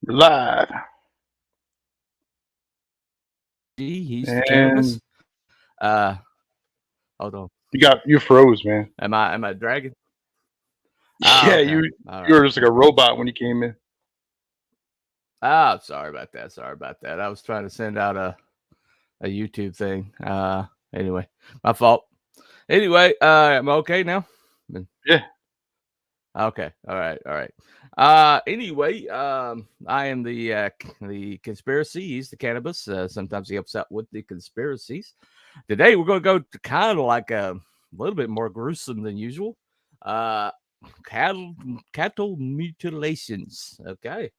Live. He's the And cannabis. Hold on. you froze, man. Am I dragging? Ah, Yeah, okay. you All you right. were just like a robot when you came in. Ah, sorry about that. Sorry about that. I was trying to send out a YouTube thing. Anyway, my fault. Anyway, am I okay now? Yeah. Okay. All right. All right. Anyway, I am the conspiracies, the cannabis. Sometimes he helps out with the conspiracies. Today we're going to go to kind of like a little bit more gruesome than usual. Uh, cattle mutilations. Okay.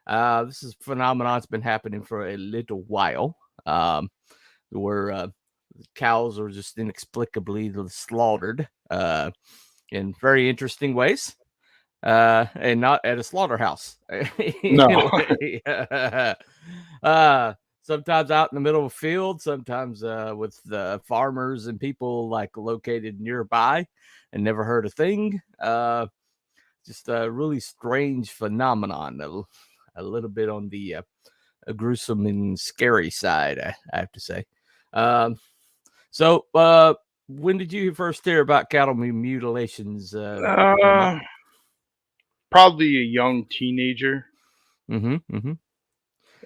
This is a phenomenon that's been happening for a little while. Where cows are just inexplicably slaughtered in very interesting ways, and not at a slaughterhouse. No. Anyway, sometimes out in the middle of a field, sometimes with farmers and people like located nearby and never heard a thing. Just a really strange phenomenon. A little bit on the gruesome and scary side, I have to say. So, when did you first hear about cattle mutilations, Mike? uh, Probably a young teenager. Mhm, mhm.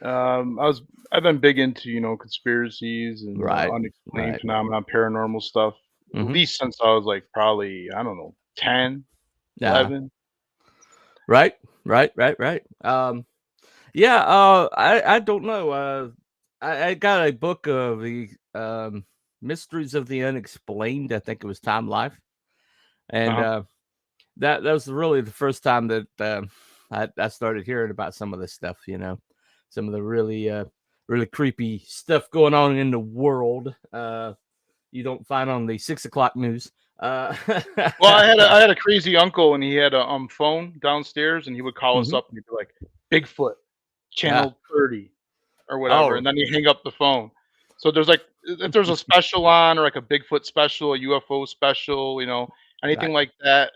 I've been big into conspiracies and Right, unexplained right. phenomena, paranormal stuff. At Mhm. least since I was like probably I don't know 10, Yeah. 11. Right, right. Yeah, I don't know, I got a book of the, Mysteries of the Unexplained, I think it was Time Life, and, Uh-huh. that was really the first time that, I started hearing about some of this stuff, some of the really creepy stuff going on in the world, you don't find on the 6 o'clock news. Uh, Well, I had a crazy uncle, and he had a phone downstairs, and he would call us mhm. up, and he'd be like, "Bigfoot, Yeah. channel 30." Or whatever, Oh, and then you hang up the phone. So there's like if there's a special on or like a Bigfoot special, a UFO special, anything right. like that,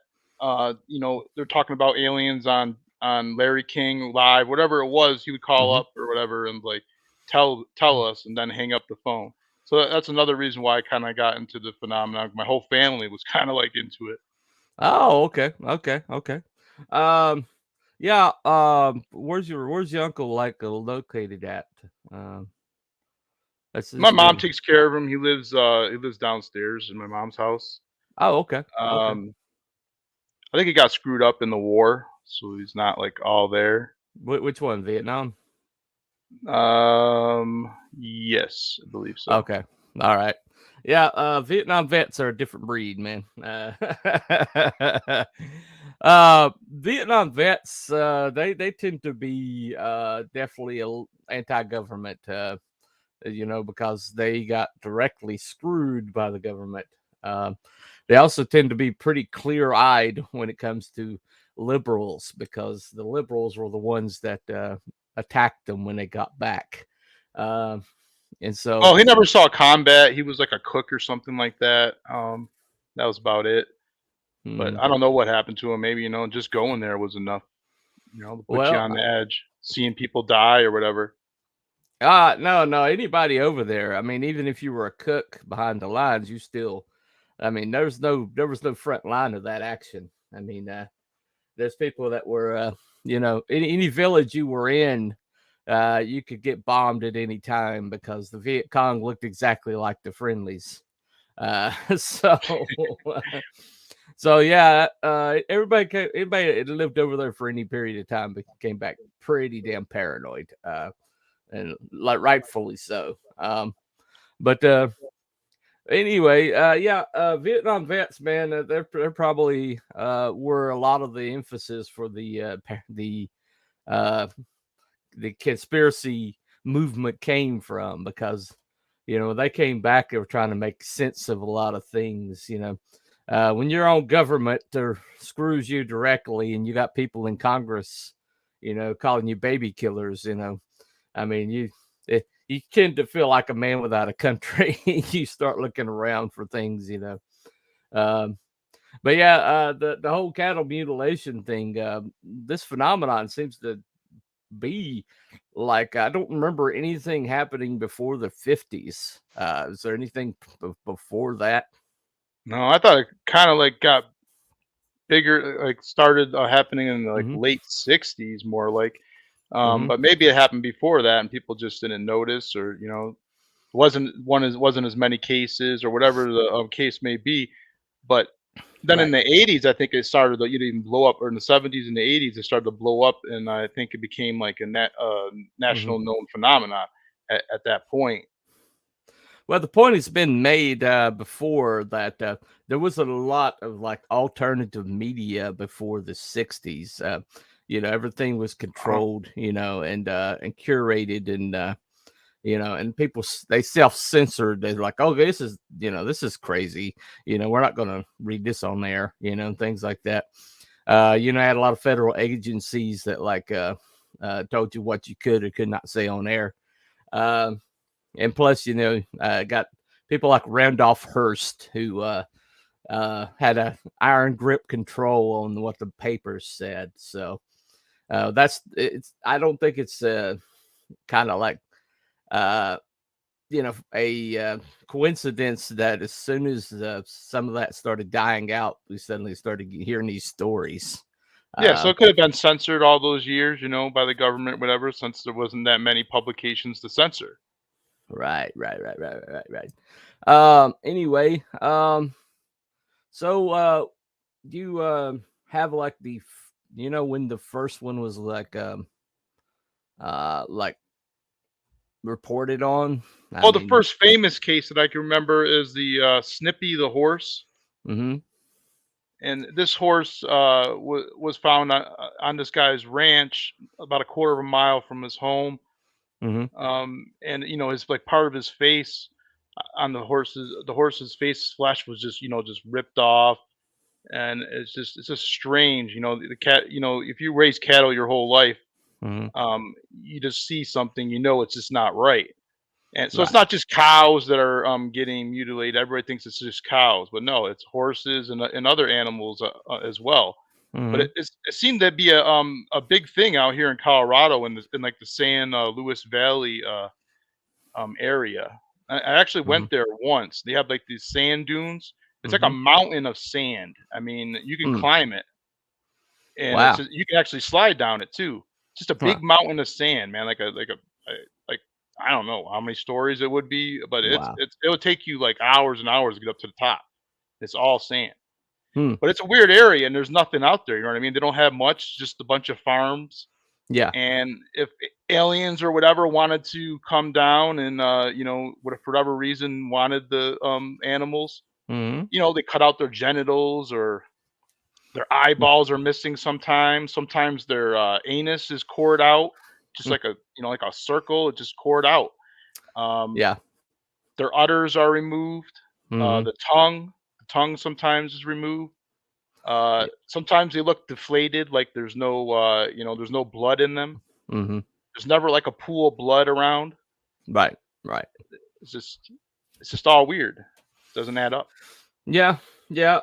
they're talking about aliens on Larry King live, whatever it was, he would call Mhm. up or whatever and like tell us and then hang up the phone. So that's another reason why I kind of got into the phenomenon. My whole family was kind of like into it. Oh, okay. Um, yeah, where's your uncle, like, located at? Um, that's My just mom really. takes care of him. He lives downstairs in my mom's house. Oh, okay. Um, I think he got screwed up in the war, so he's not like all there. Which one? Vietnam? Yes, I believe so. Okay. All right. Yeah, Vietnam vets are a different breed, man. Vietnam vets, they tend to be definitely anti-government, because they got directly screwed by the government. They also tend to be pretty clear-eyed when it comes to liberals, because the liberals were the ones that attacked them when they got back. Um, and so, Oh, he never saw combat. He was like a cook or something like that. That was about it. But hmm, I don't know what happened to him. Maybe just going there was enough, to put you well, on the edge, seeing people die or whatever. no, anybody over there. I mean, even if you were a cook behind the lines, you still. I mean, there was no front line of that action. I mean, there's people that were, any village you were in, you could get bombed at any time because the Viet Cong looked exactly like the friendlies. So, so yeah, everybody that lived over there for any period of time came back pretty damn paranoid, and like rightfully so. But anyway, yeah, Vietnam vets, man, they're probably were a lot of the emphasis for uh, the conspiracy movement came from, because they came back, they were trying to make sense of a lot of things. When your own government screws you directly, and you got people in Congress calling you baby killers. I mean, you tend to feel like a man without a country. You start looking around for things. um, but yeah, the whole cattle mutilation thing, this phenomenon seems to be like, I don't remember anything happening before the 50s. Is there anything before that? No, I thought it kind of like got bigger, like started happening in the like Mm-hmm. late '60s, more like. Mm-hmm. But maybe it happened before that, and people just didn't notice, or wasn't as many cases, or whatever the case may be. But then in Right. the '80s, I think it started to even blow up, or in the '70s and the '80s, it started to blow up, and I think it became like a Mm-hmm. national known phenomenon at that point. Well, the point has been made before that there was a lot of like alternative media before the 60s. Everything was Uh-huh. controlled, and curated, and and people they self-censored. They're like, oh, this is crazy. We're not going to read this on there, and things like that. I had a lot of federal agencies that like told you what you could or could not say on air. Um, and plus, got people like Randolph Hearst who had a iron grip control on what the papers said. So that's it's. I don't think it's kind of like uh, a coincidence that as soon as some of that started dying out, we suddenly started hearing these stories. Yeah, so Uh, it could have been censored all those years, by the government, whatever, since there wasn't that many publications to censor. right, right, right, right, right, right. Anyway, so you have like when the first one was like reported on? I Well, the mean, first famous case that I can remember is the Snippy the horse, mm-hmm, and this horse was found on this guy's ranch about a quarter of a mile from his home. mm-hmm, And his like part of his face on the horse's face flesh was just ripped off, and it's just strange. The cat. If you raise cattle your whole life, mm-hmm, you just see something, it's just not right. And so it's right, not just cows that are getting mutilated. Everybody thinks it's just cows, but no, it's horses and other animals as well. But mm-hmm, it seemed to be a big thing out here in Colorado, in like the San Luis Valley area. I actually mm-hmm, went there once. They have like these sand dunes. It's like a mm-hmm. mountain of sand. I mean, you can Mm, climb it, and wow, you can actually slide down it too. Just a huh, big mountain of sand, man. Like I don't know how many stories it would be, but wow, it would take you like hours and hours to get up to the top. It's all sand. hmm, But it's a weird area, and there's nothing out there, you know what I mean? They don't have much, just a bunch of farms. yeah, And if aliens or whatever wanted to come down and, for whatever reason wanted the animals, mm-hmm, they cut out their genitals, or their eyeballs are missing sometimes. Sometimes their anus is cored out, just mm, like a circle, it just cored out. Um, yeah, their udders are removed. mm-hmm, The tongue sometimes is removed. yeah, Sometimes they look deflated, like there's no blood in them. mm-hmm, There's never like a pool of blood around. right, right, It's just it's just all weird. Doesn't add up. yeah, yeah.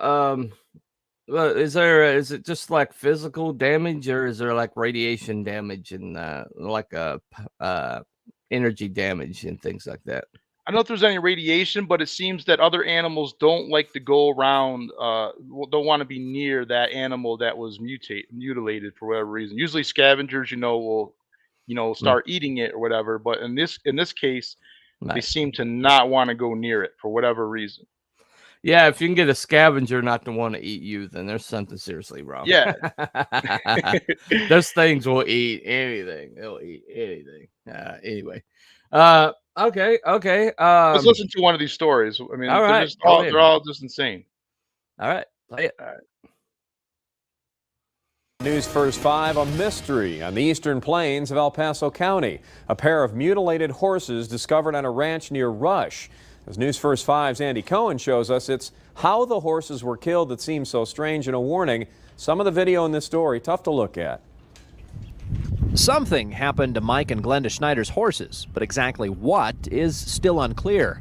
Well, is it just like physical damage, or is there like radiation damage and like energy damage and things like that? I don't know if there's any radiation, but it seems that other animals don't like to go around, don't want to be near that animal that was mutilated for whatever reason. Usually scavengers, will, Mm, start eating it or whatever. But in this case, they right. seem to not want to go near it for whatever reason. Yeah, if you can get a scavenger not to want to eat you, then there's something seriously wrong. Yeah. Those things will eat anything. They'll eat anything. Anyway. Okay, okay. Let's listen to one of these stories. I All mean, they're right, just go all they're ahead. all just insane. All right, play it. All right. News First 5, a mystery on the eastern plains of El Paso County. A pair of mutilated horses discovered on a ranch near Rush. As News First 5's Andy Cohen shows us, it's how the horses were killed that seems so strange, and a warning. Some of the video in this story tough to look at. Something happened to Mike and Glenda Schneider's horses, but exactly what is still unclear.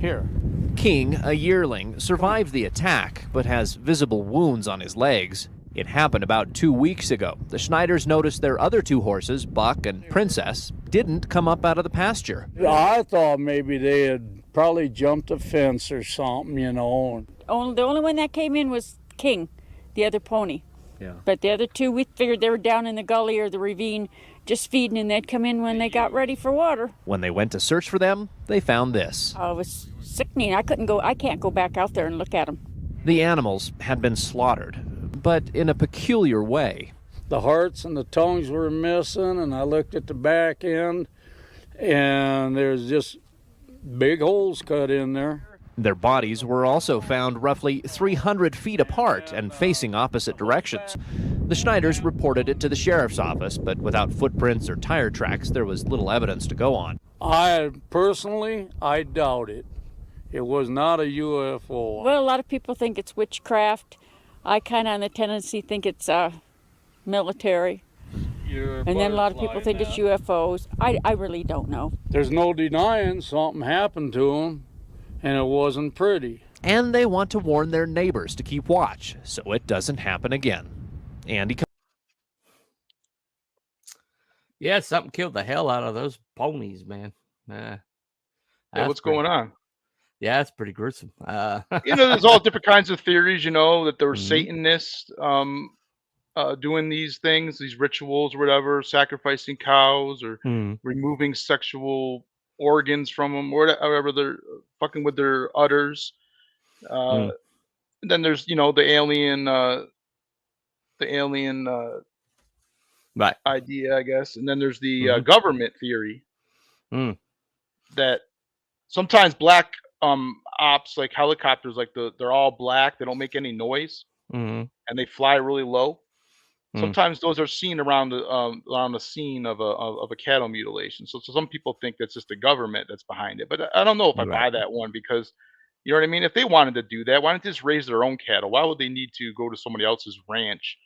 Here. King, a yearling, survived the attack, but has visible wounds on his legs. It happened about 2 weeks ago. The Schneiders noticed their other 2 horses, Buck and Princess, didn't come up out of the pasture. I thought maybe they had probably jumped a fence or something, you know. The only one that came in was King, the other pony. Yeah. But the other 2, we figured they were down in the gully or the ravine just feeding, and they'd come in when they got ready for water. When they went to search for them, they found this. It was sickening. I can't go back out there and look at them. The animals had been slaughtered, but in a peculiar way. The hearts and the tongues were missing, and I looked at the back end, and there's just big holes cut in there. Their bodies were also found roughly 300 feet apart and facing opposite directions. The Schneiders reported it to the sheriff's office, but without footprints or tire tracks, there was little evidence to go on. I doubt it. It was not a UFO. Well, a lot of people think it's witchcraft. I kind of on the tendency think it's military. And then a lot of people think it's UFOs. I really don't know. There's no denying something happened to them, and it wasn't pretty. And they want to warn their neighbors to keep watch so it doesn't happen again. Andy. Yeah, something killed the hell out of those ponies, man. Yeah, what's going on? Yeah, it's pretty gruesome. There's all different kinds of theories, that there were Satanists doing these things, these rituals or whatever, sacrificing cows or removing sexual organs from them, or whatever, they're fucking with their udders. And then there's, the alien right idea, I guess. And then there's the government theory that sometimes black ops, like helicopters, like they're all black, they don't make any noise, and they fly really low. Sometimes those are seen around the scene of a cattle mutilation. So some people think that's just the government that's behind it, but I don't know if I buy that one, because you know what I mean. If they wanted to do that, why don't they just raise their own cattle? Why would they need to go to somebody else's ranch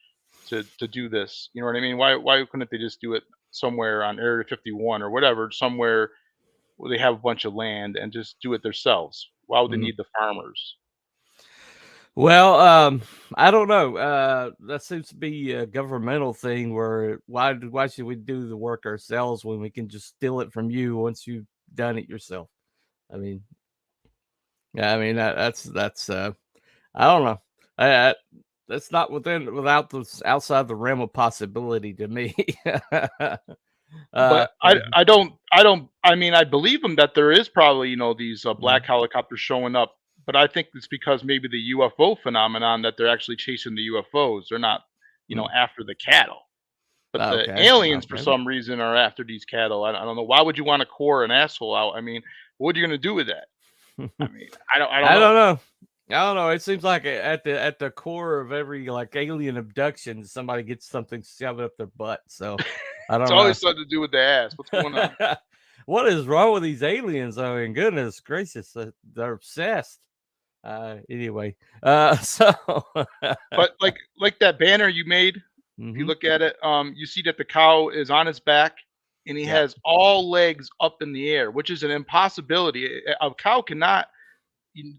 to do this? You know what I mean? Why couldn't they just do it somewhere on Area 51 or whatever, somewhere where they have a bunch of land and just do it themselves? Why would they need the farmers? Well, I don't know. That seems to be a governmental thing where why should we do the work ourselves when we can just steal it from you once you've done it yourself? I mean, that's I don't know. That's not outside the realm of possibility to me. But I believe them that there is probably, these black helicopters showing up. But I think it's because maybe the UFO phenomenon, that they're actually chasing the UFOs. They're not, after the cattle. But the aliens, for some reason, are after these cattle. I don't know. Why would you want to core an asshole out? I mean, what are you going to do with that? I mean, I don't know. I don't know. It seems like at the core of every alien abduction, somebody gets something shoved up their butt. So I don't know. It's always something to do with the ass. What's going on? What is wrong with these aliens? I mean, goodness gracious, they're obsessed. Anyway, so but like that banner you made, if you look at it, you see that the cow is on his back and he has all legs up in the air, which is an impossibility. A cow cannot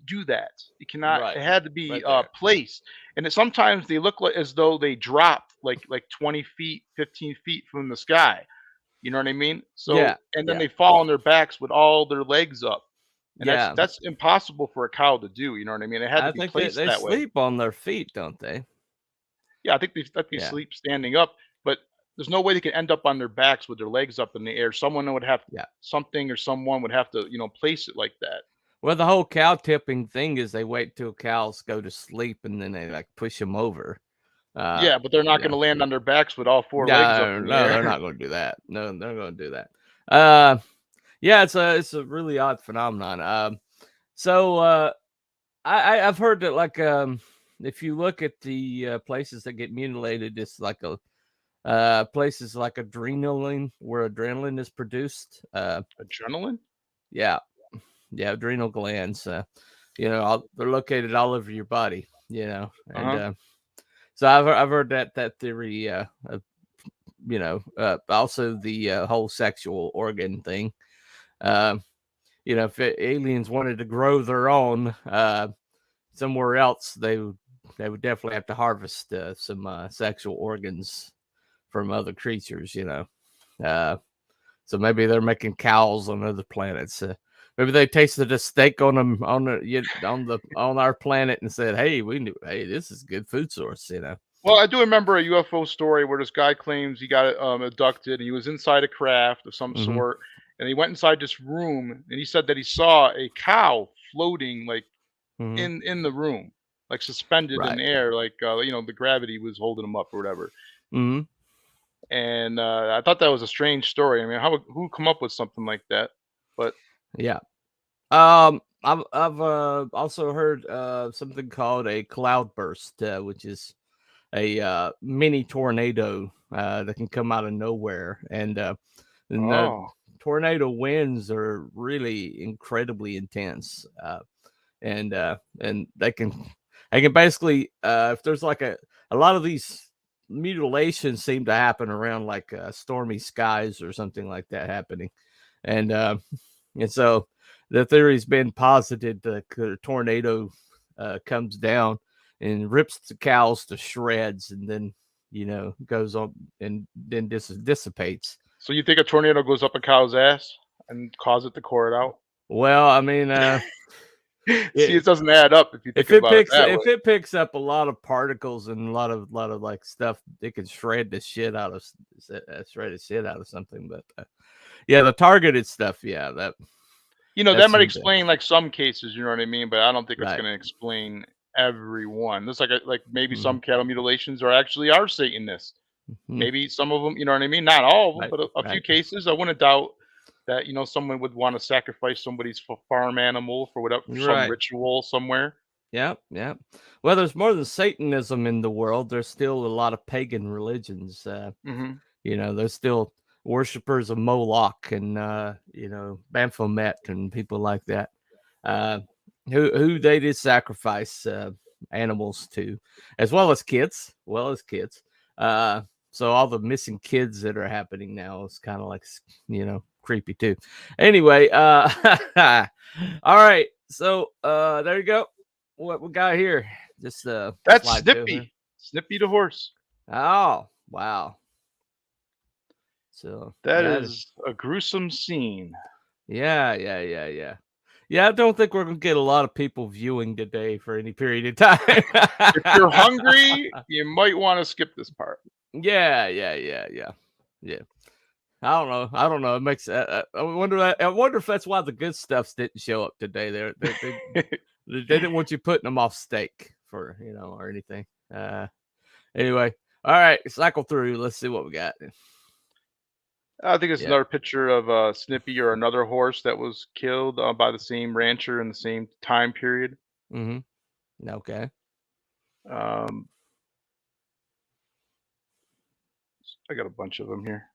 do that. It cannot. It had to be placed, and sometimes they look as though they dropped like 20 feet, 15 feet from the sky. You know what I mean? So and then they fall on their backs with all their legs up. And that's impossible for a cow to do. You know what I mean? It had to be placed that way. They sleep on their feet, don't they? Yeah, I think they sleep standing up, but there's no way they can end up on their backs with their legs up in the air. Someone would have something, or someone would have to, place it like that. Well, the whole cow tipping thing is they wait till cows go to sleep and then they push them over. But they're not going to land on their backs with all four legs up in the air. They're not going to do that. No, they're going to do that. Yeah, it's a really odd phenomenon. I've heard that if you look at the places that get mutilated, it's like places like adrenaline, where adrenaline is produced. Adrenaline? Yeah, adrenal glands. They're located all over your body. And so I've heard that theory. Also the whole sexual organ thing. If aliens wanted to grow their own somewhere else, they would would definitely have to harvest some sexual organs from other creatures, you know. So maybe they're making cows on other planets. Maybe they tasted a steak on them on our planet and said, "Hey, hey, this is a good food source," you know. Well, I do remember a UFO story where this guy claims he got abducted. He was inside a craft of some Hmm. sort, and he went inside this room, and he said that he saw a cow floating like Hmm. in the room, like suspended in Right. air, like the gravity was holding him up or whatever. Hmm. And I thought that was a strange story. I mean, who come up with something like that? But Yeah. I've also heard something called a cloudburst, which is a mini tornado that can come out of nowhere, and the oh, tornado winds are really incredibly intense, and they can basically if there's like a lot of these mutilations seem to happen around like stormy skies or something like that happening, and and so the theory's been posited that a tornado comes down and rips the cows to shreds, and then goes on and then dissipates. so you think a tornado goes up a cow's ass and cause it to core it out? Well, I mean, See, it, it doesn't add up if you think about it that way. if it picks up a lot of particles and a lot of like stuff, it can shred the shit out of something. But yeah, the targeted stuff, yeah, that That might seemed to explain like some cases, you know what I mean? But I don't think it's right. going to explain everyone. It's like maybe Hmm. some cattle mutilations are Satanists. Hmm. Maybe some of them, you know what I mean? Not all of them, Right, but a few right. cases. I wouldn't doubt that someone would want to sacrifice somebody's farm animal for whatever, for some Right. ritual somewhere. Yeah, yeah. Well, there's more than Satanism in the world. There's still a lot of pagan religions. Hmm. There's still worshippers of Moloch and Baphomet and people like that. Uh, who they did sacrifice animals to, as well as kids, Uh, so all the missing kids that are happening now is kind of like creepy too. Anyway, all right. So there you go. What we got here? Just That's slide through here. Snippy the horse. Oh wow. So That that is, is a gruesome scene. yeah. Yeah, I don't think we're gonna get a lot of people viewing today for any period of time. If you're hungry, you might want to skip this part. Yeah. I don't know. It makes. I wonder if that's why the good stuffs didn't show up today. They didn't want you putting them off stake for or anything. Anyway, all right, cycle through. Let's see what we got. I think it's Yeah. another picture of Snippy or another horse that was killed by the same rancher in the same time period. Mm-hmm. Okay. Um, I got a bunch of them here.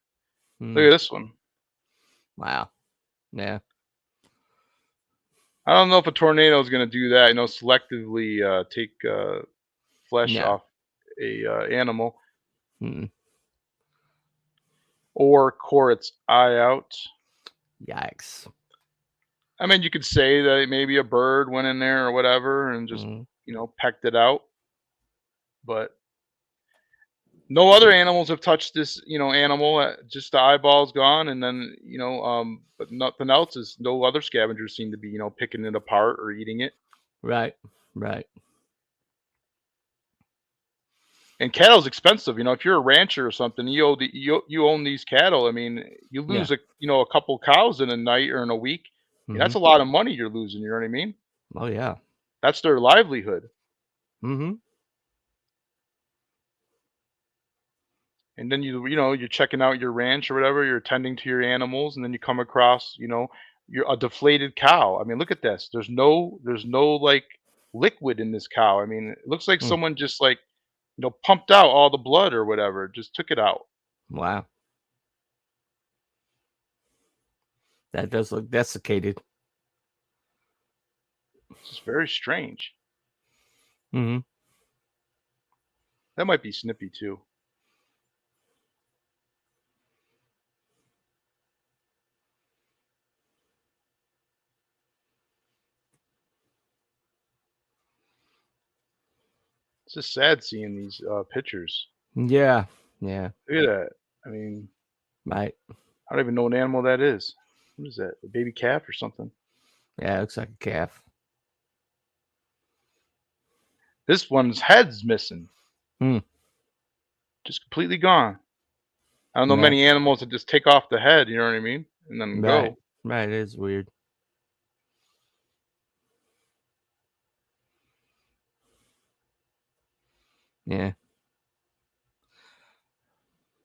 Look Mm. at this one. Wow. Yeah. I don't know if a tornado is going to do that. Selectively take flesh Yeah. off a animal Mm. or core its eye out. Yikes. I mean, you could say that maybe a bird went in there or whatever and just Mm. pecked it out, but no other animals have touched this animal. Just the eyeballs gone, and then but nothing else is. No other scavengers seem to be picking it apart or eating it. Right. Right. And cattle's expensive. If you're a rancher or something, you own these cattle. I mean, you Yeah. lose a couple cows in a night or in a week. Mm-hmm. That's a lot of money you're losing. You know what I mean? Oh yeah. That's their livelihood. Mm-hmm. And then you're checking out your ranch or whatever. You're tending to your animals, and then you come across you're a deflated cow. I mean, look at this. There's no like liquid in this cow. I mean, it looks like Mm. someone just like pumped out all the blood or whatever. Just took it out. Wow. That does look desiccated. It's just very strange. Mm-hmm. That might be Snippy too. It's just sad seeing these pictures. Yeah. Yeah. Look at that. I mean, Right. I don't even know what animal that is. What is that? A baby calf or something? Yeah, it looks like a calf. This one's head's missing. Hmm. Just completely gone. I don't know Yeah. many animals that just take off the head, you know what I mean? And then Right. go. Right. It is weird. Yeah.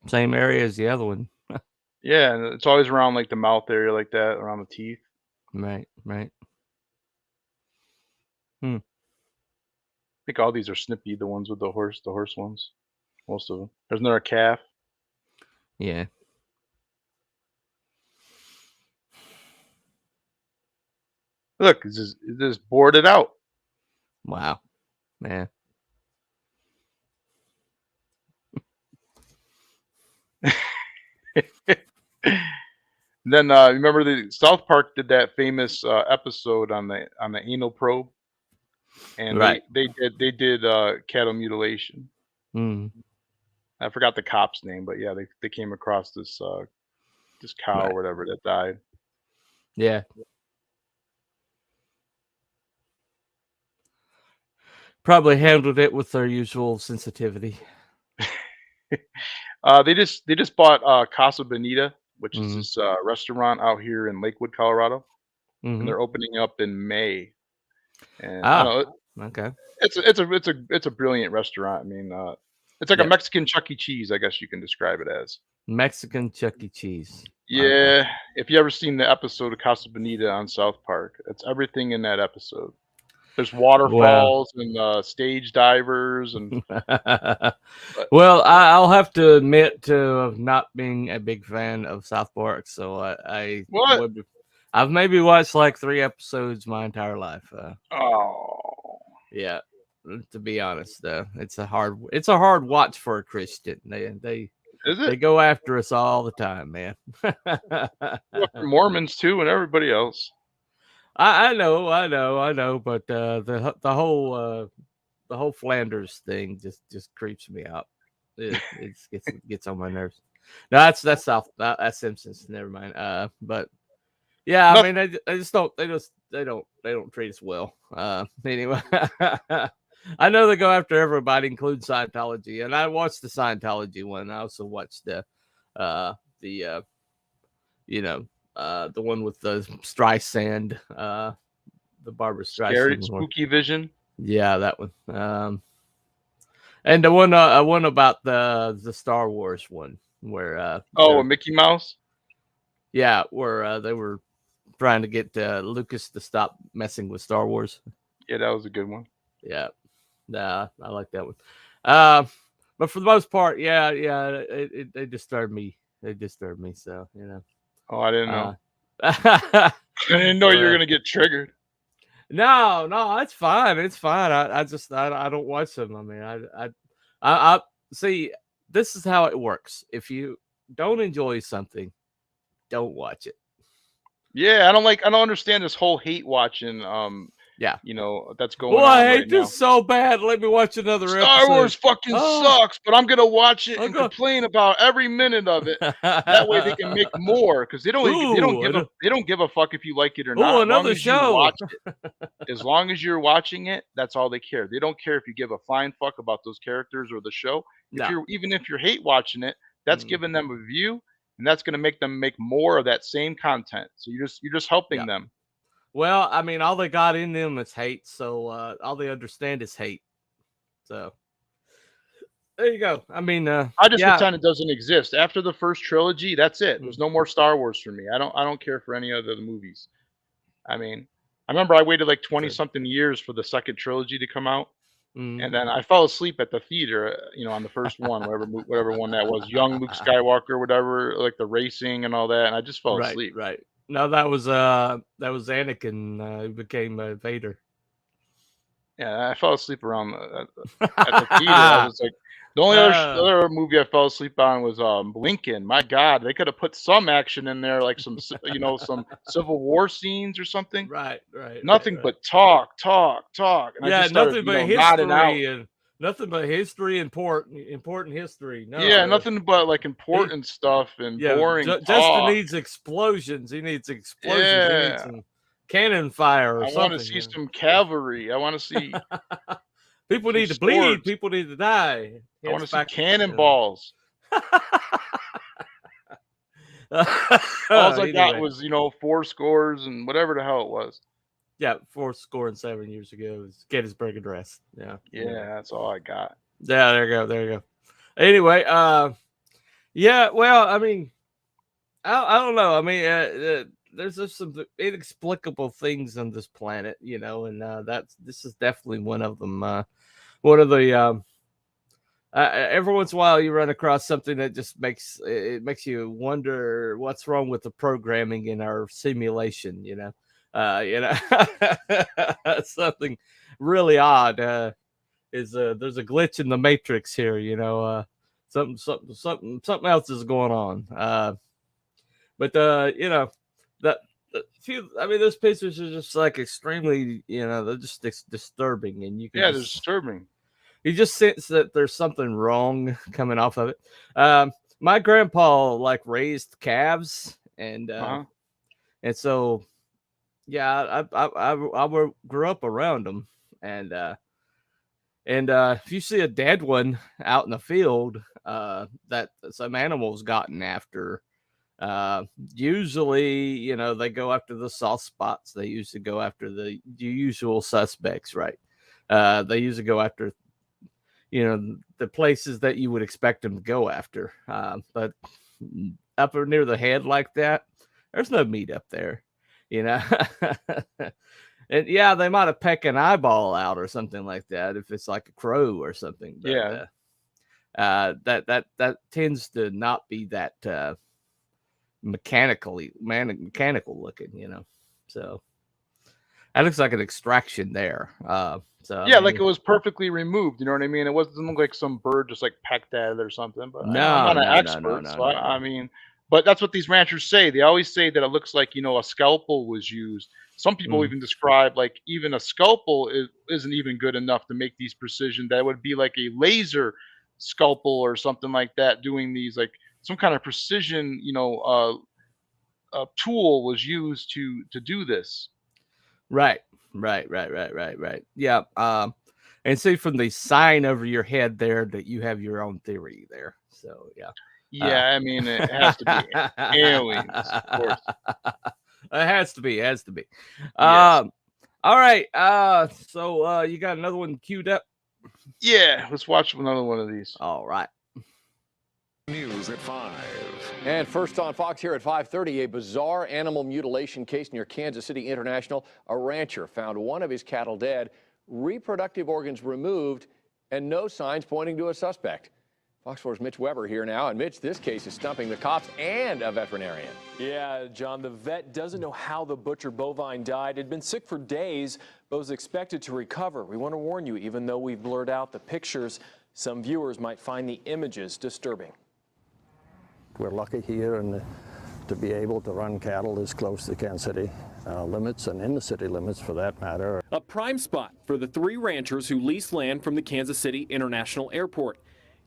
Same area as the other one. Yeah, and it's always around like the mouth area like that, around the teeth. Right. Right. I think all these are snippy, the ones with the horse ones. Most of them. There's another calf. Yeah. Look, it's just boarded out. Wow. Man. Then remember the South Park did that famous episode on the anal probe, and Right. they did cattle mutilation. Mm. I forgot the cop's name, but yeah, they came across this cow Right. or whatever that died. Yeah. Probably handled it with their usual sensitivity. They just bought Casa Bonita, which is Mhm. this restaurant out here in Lakewood, Colorado, and Mhm. they're opening up in May. And I Ah. don't know, Okay. it's a brilliant restaurant. I mean, it's like a Yep. Mexican Chuck E. Cheese, I guess you can describe it as. Mexican Chuck E. Cheese. Okay. Yeah, if you ever seen the episode of Casa Bonita on South Park, it's everything in that episode. There's Wow. waterfalls and stage divers and Well, I'll have to admit to not being a big fan of South Park, so I what? would. I've maybe watched like 3 episodes my entire life. Oh, Yeah, to be honest, it's a hard watch for a Christian. They is it? go after us all the time, man. Well, for Mormons too, and everybody else. I know, but the whole Flanders thing just creeps me out. It gets on my nerves. No, that's South. That's Simpsons. Never mind. But yeah, I Nothing. mean, they don't treat us well. Anyway, I know they go after everybody, including Scientology, and I watched the Scientology one. I also watched the one with the Streisand, the Barbara Scary, Streisand one. spooky vision. Yeah, that one. And the one about the Star Wars one where Oh, Mickey Mouse. yeah, where they were trying to get Lucas to stop messing with Star Wars. Yeah, that was a good one. Yeah, nah, I like that one. But for the most part, yeah, they disturb me. They disturb me. So Oh, I didn't know. I I didn't know you were gonna get triggered. No, it's fine. It's fine. I just don't watch them. I mean, I see. This is how it works. If you don't enjoy something, don't watch it. Yeah, I don't understand this whole hate watching. Yeah, that's going well, on I hate right now. this so bad. Let me watch another Star episode. Wars fucking sucks, but I'm gonna watch it and Okay. complain about every minute of it. That way they can make more because they don't give a fuck if you like it or not. Oh, As long another as you show. watch it. As long as you're watching it, that's all they care. They don't care if you give a flying fuck about those characters or the show. No. Even if you're hate watching it, that's giving them a view, and that's gonna make them make more of that same content. So you're just helping them. Well, I mean, all they got in them is hate, so all they understand is hate. So there you go. I mean, I just pretend it doesn't exist. After the first trilogy, that's it. There's no more Star Wars for me. I don't care for any other movies. I mean, I remember I waited like 20 something years for the second trilogy to come out, and then I fell asleep at the theater. on the first one, whatever one that was, young Luke Skywalker, whatever, like the racing and all that, and I just fell asleep. Right. No, that was Anakin who became Vader. Yeah, I fell asleep around at the theater. I was like, the only other movie I fell asleep on was Lincoln. My God, they could have put some action in there, like some some Civil War scenes or something. Right. Nothing but talk. And I just started, nothing but nodding out. history and Nothing but history, important history. No, Yeah, nothing but like important stuff and boring Justin talk. needs explosions. He needs explosions. He needs Yeah, some cannon fire or I want to something. see some cavalry. I want to see People some need to bleed. swords. People need to die. I want to Heads see back, cannonballs. All I got Anyway. was, 4 scores and whatever the hell it was. Yeah, 407 years ago, it was Gettysburg Address. Yeah. Yeah, that's all I got. Yeah, there you go. Anyway, yeah, well, I mean, I don't know. I mean, there's just some inexplicable things on this planet, and this is definitely one of them. One of the every once in a while you run across something that just makes you wonder what's wrong with the programming in our simulation. Something really odd is there's a glitch in the matrix here. Something else is going on. But those pictures are just like extremely, they're just disturbing, and you can Yeah, they're disturbing. You just sense that there's something wrong coming off of it. My grandpa like raised calves, and so yeah, I grew up around them, and if you see a dead one out in the field that some animal's gotten after, usually they go after the soft spots. They usually go after the usual suspects, right? They usually go after the places that you would expect them to go after, but up near the head like that, there's no meat up there. And yeah, they might have pecked an eyeball out or something like that if it's like a crow or something. But, Yeah. That tends to not be that mechanical looking, so that looks like an extraction there. So yeah, like it was perfectly removed. You know what I mean? It wasn't look like some bird just like pecked at it or something. But I'm not an expert, so I mean, but that's what these ranchers say. They always say that it looks like a scalpel was used. Some people even describe like even a scalpel isn't even good enough to make these precision. That would be like a laser scalpel or something like that, doing these like some kind of precision. A tool was used to do this. Right. Yeah. And see from the sign over your head there that you have your own theory there. So yeah. Yeah, I mean it has to be aliens, of course. It has to be. Yes. All right. So you got another one queued up? Yeah, let's watch another one of these. All right. News at 5. And first on Fox here at 5:30, a bizarre animal mutilation case near Kansas City International. A rancher found one of his cattle dead, reproductive organs removed, and no signs pointing to a suspect. Fox 4's Mitch Weber here now. And Mitch, this case is stumping the cops and a veterinarian. Yeah, John, the vet doesn't know how the butcher bovine died. It had been sick for days, but was expected to recover. We want to warn you, even though we've blurred out the pictures, some viewers might find the images disturbing. We're lucky here and to be able to run cattle this close to Kansas City limits and in the city limits for that matter. A prime spot for the 3 ranchers who lease land from the Kansas City International Airport.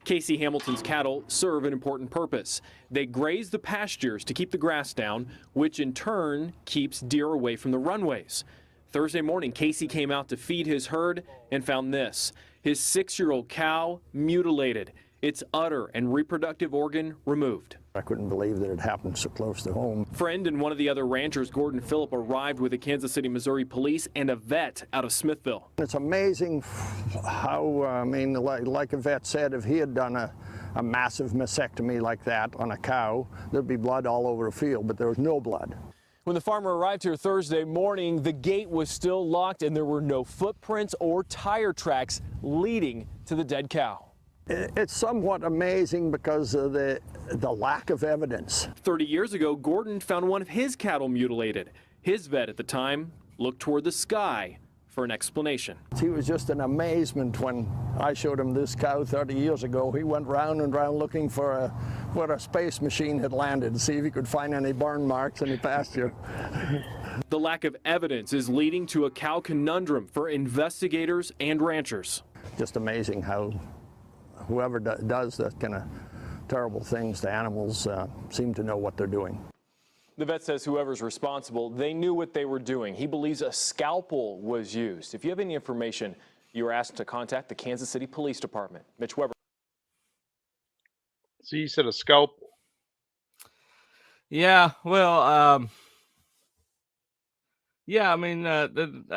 Casey Hamilton's cattle serve an important purpose. They graze the pastures to keep the grass down, which in turn keeps deer away from the runways. Thursday morning, Casey came out to feed his herd and found this: his 6-year-old cow mutilated, its udder and reproductive organ removed. I couldn't believe that it happened so close to home. Friend and one of the other ranchers, Gordon Phillip, arrived with the Kansas City, Missouri police and a vet out of Smithville. It's amazing how, like a vet said, if he had done a massive mastectomy like that on a cow, there'd be blood all over the field, but there was no blood. When the farmer arrived here Thursday morning, the gate was still locked and there were no footprints or tire tracks leading to the dead cow. It's somewhat amazing because of the lack of evidence. 30 years ago, Gordon found one of his cattle mutilated. His vet at the time looked toward the sky for an explanation. He was just in amazement when I showed him this cow 30 years ago. He went round and round looking for where a space machine had landed to see if he could find any burn marks in the pasture. The lack of evidence is leading to a cow conundrum for investigators and ranchers. just amazing how whoever does that kind of terrible things to animals seem to know what they're doing. The vet says whoever's responsible, they knew what they were doing. He believes a scalpel was used. If you have any information, you are asked to contact the Kansas City Police Department. Mitch Weber. So you said a scalpel. Yeah, well, yeah, I mean, did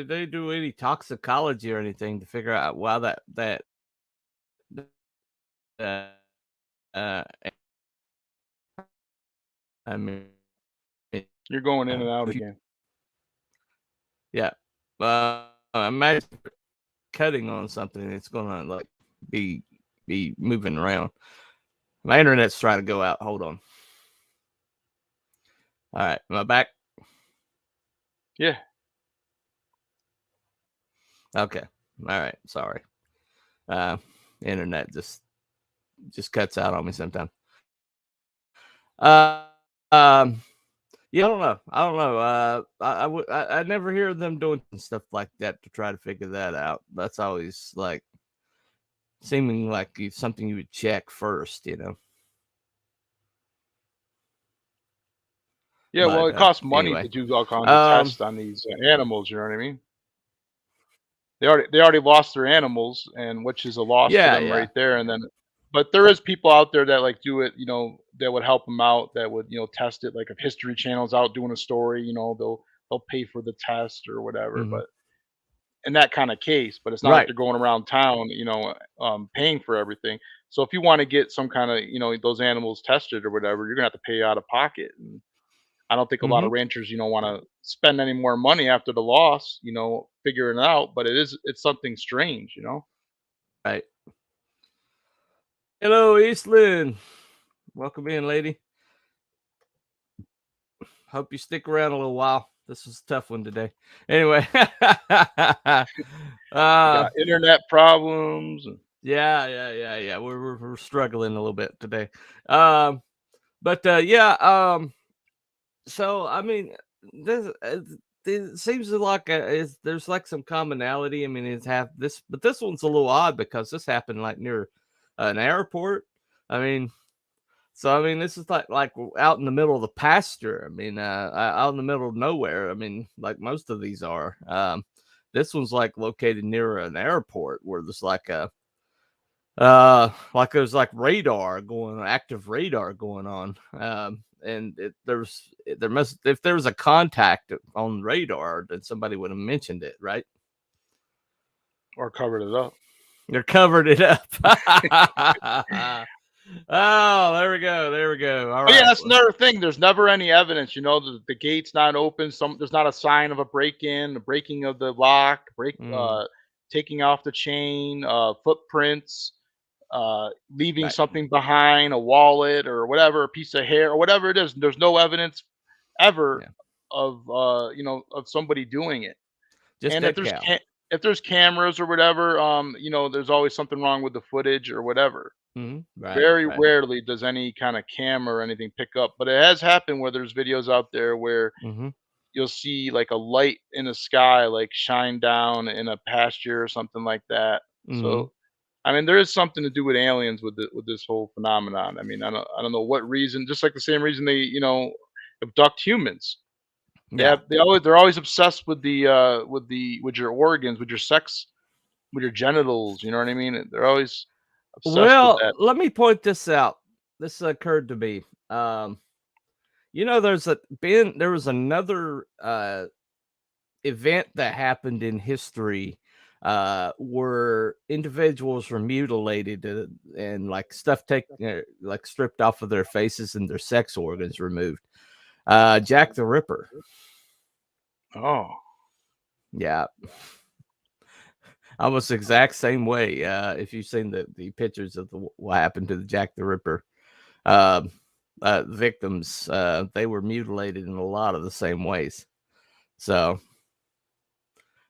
they do any toxicology or anything to figure out why that I mean, You're going in and out again. Yeah, imagine cutting on something, it's gonna like be moving around. My internet's trying to go out. Hold on. All right, am I back? Yeah. Okay. All right. Sorry. Internet just cuts out on me sometimes. Yeah, I don't know. I never hear them doing stuff like that to try to figure that out. That's always like seeming like something you would check first, you know. Yeah, But, well, it costs money anyway. to do all kinds of tests on these animals. You know what I mean? They already lost their animals, and which is a loss to them right there. And then, but there is people out there that like do it. You know, that would help them out. That would test it. Like if History Channel's out doing a story, they'll pay for the test or whatever. But in that kind of case, but it's not like they're going around town, paying for everything. So if you want to get some kind of those animals tested or whatever, you're gonna have to pay out of pocket. And I don't think a lot of ranchers, want to spend any more money after the loss, figuring it out. But it's something strange, Right. Hello, Eastland. Welcome in, lady. Hope you stick around a little while. This was a tough one today. Anyway, got internet problems. Yeah. We're struggling a little bit today. Yeah. So I mean, it seems like there's like some commonality. I mean, but this one's a little odd because this happened like near an airport. I mean, this is like out in the middle of the pasture. I mean, out in the middle of nowhere. I mean, like most of these are. This one's like located near an airport where there's like there's like active radar going on. And if there was a contact on radar, then somebody would have mentioned it, right? Or covered it up. They're covered it up. Oh, there we go. All right. Yeah, that's another thing. There's never any evidence, the gate's not open. There's not a sign of a break-in, the breaking of the lock, taking off the chain, footprints, leaving something behind, a wallet or whatever, a piece of hair or whatever it is. There's no evidence ever of of somebody doing it. Just and if there's cameras or whatever, there's always something wrong with the footage or whatever. Very rarely does any kind of camera or anything pick up, but it has happened where there's videos out there where you'll see like a light in the sky like shine down in a pasture or something like that. So I mean, there is something to do with aliens with this whole phenomenon. I mean, I don't know what reason. Just like the same reason they abduct humans. They're always obsessed with with your organs, with your sex, with your genitals. You know what I mean? They're always obsessed with that. Let me point this out. This occurred to me. There was another event that happened in history where individuals were mutilated and like stuff like stripped off of their faces and their sex organs removed. Jack the Ripper. Oh, yeah. Almost the exact same way. If you've seen the pictures of what happened to the Jack the Ripper victims, they were mutilated in a lot of the same ways. So,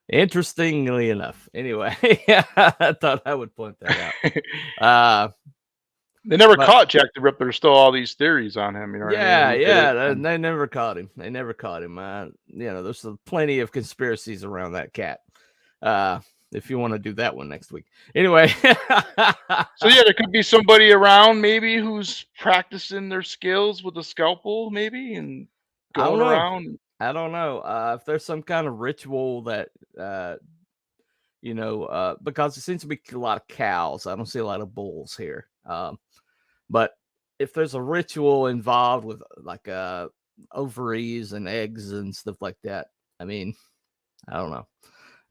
interestingly enough, anyway, I thought I would point that out. They never caught Jack the Ripper. There's still all these theories on him. They never caught him. There's plenty of conspiracies around that cat. if you want to do that one next week. Anyway. So yeah, there could be somebody around maybe who's practicing their skills with a scalpel, maybe, and I don't going know. around. I don't know if there's some kind of ritual that, because it seems to be a lot of cows. I don't see a lot of bulls here. But if there's a ritual involved with like ovaries and eggs and stuff like that, I mean, I don't know.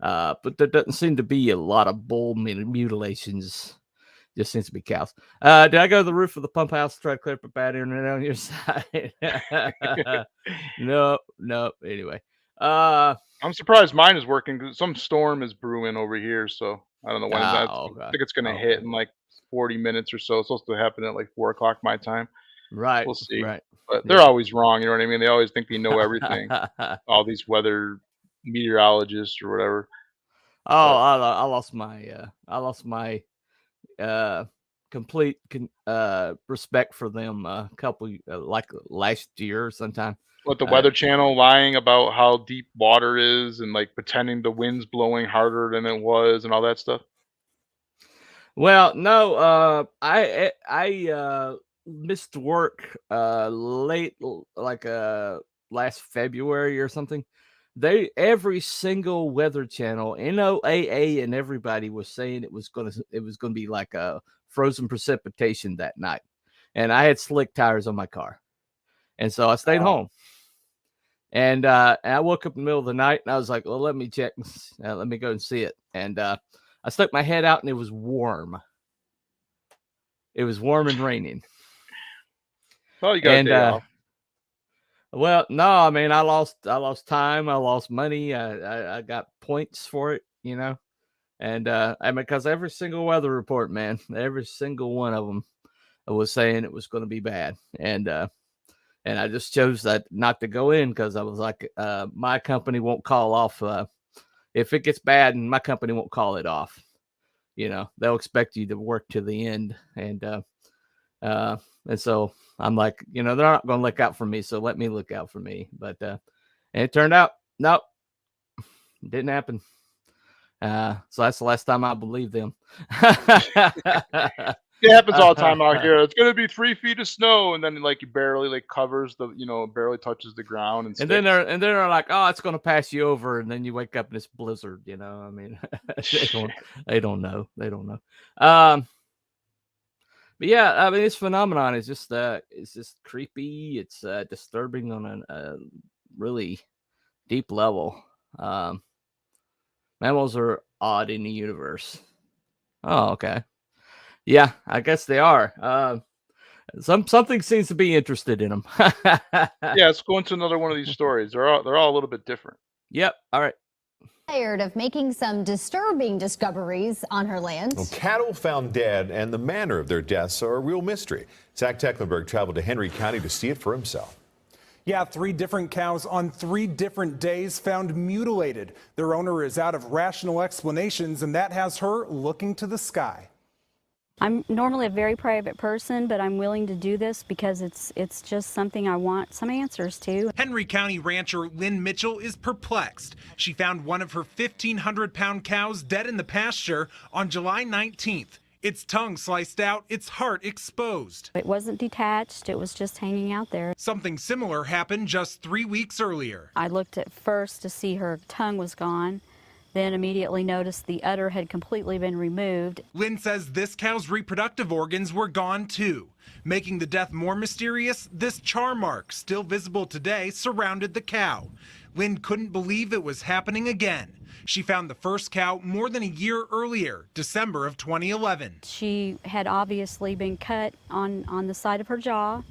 But there doesn't seem to be a lot of bull mutilations. Just seems to be cows. Did I go to the roof of the pump house to try to clear up a bad internet on your side? No. Anyway, I'm surprised mine is working because some storm is brewing over here. So I don't know when that's. okay. I think it's gonna hit in like 40 minutes or so. It's supposed to happen at like 4 o'clock my time. Right. We'll see. Right. But they're always wrong. You know what I mean? They always think they know everything. All these weather meteorologists or whatever. Oh, I lost my complete respect for them a couple like last year sometime. What, the Weather Channel lying about how deep water is and like pretending the wind's blowing harder than it was and all that stuff? Well, no, I missed work late like last February or something. Every single Weather Channel, NOAA, and everybody was saying it was gonna be like a frozen precipitation that night, and I had slick tires on my car, and so I stayed home. And I woke up in the middle of the night, and I was like, "Well, let me check. Let me go and see it." And I stuck my head out, and it was warm. It was warm and raining. Well, you got a day off. Well, no, I mean, I lost time, I lost money, I got points for it, and I mean, because every single weather report, man, every single one of them was saying it was going to be bad, and I just chose that not to go in because I was like, my company won't call off if it gets bad, and my company won't call it off. They'll expect you to work to the end, and so I'm like, they're not going to look out for me, so let me look out for me. But and it turned out, nope, it didn't happen. So that's the last time I believe them. It happens all the time out here. It's gonna be 3 feet of snow, and then like it barely like covers the, barely touches the ground, and then they're like, oh, it's gonna pass you over, and then you wake up in this blizzard. I mean, they don't know. But yeah, I mean, this phenomenon is just creepy. It's disturbing on a really deep level. Mammals are odd in the universe. Oh, okay. Yeah, I guess they are. Something seems to be interested in them. Yeah, let's go into another one of these stories. They're all a little bit different. Yep. All right. Tired of making some disturbing discoveries on her land. Well, cattle found dead, and the manner of their deaths are a real mystery. Zach Tecklenburg traveled to Henry County to see it for himself. Yeah, 3 different cows on 3 different days found mutilated. Their owner is out of rational explanations, and that has her looking to the sky. I'm normally a very private person, but I'm willing to do this because it's just something I want some answers to. Henry County rancher Lynn Mitchell is perplexed. She found one of her 1,500-pound cows dead in the pasture on July 19th. Its tongue sliced out, its heart exposed. It wasn't detached, it was just hanging out there. Something similar happened just 3 weeks earlier. I looked at first to see her tongue was gone, then immediately noticed the udder had completely been removed. Lynn says this cow's reproductive organs were gone too. Making the death more mysterious, this char mark, still visible today, surrounded the cow. Lynn couldn't believe it was happening again. She found the first cow more than a year earlier, December of 2011. She had obviously been cut on the side of her jaw.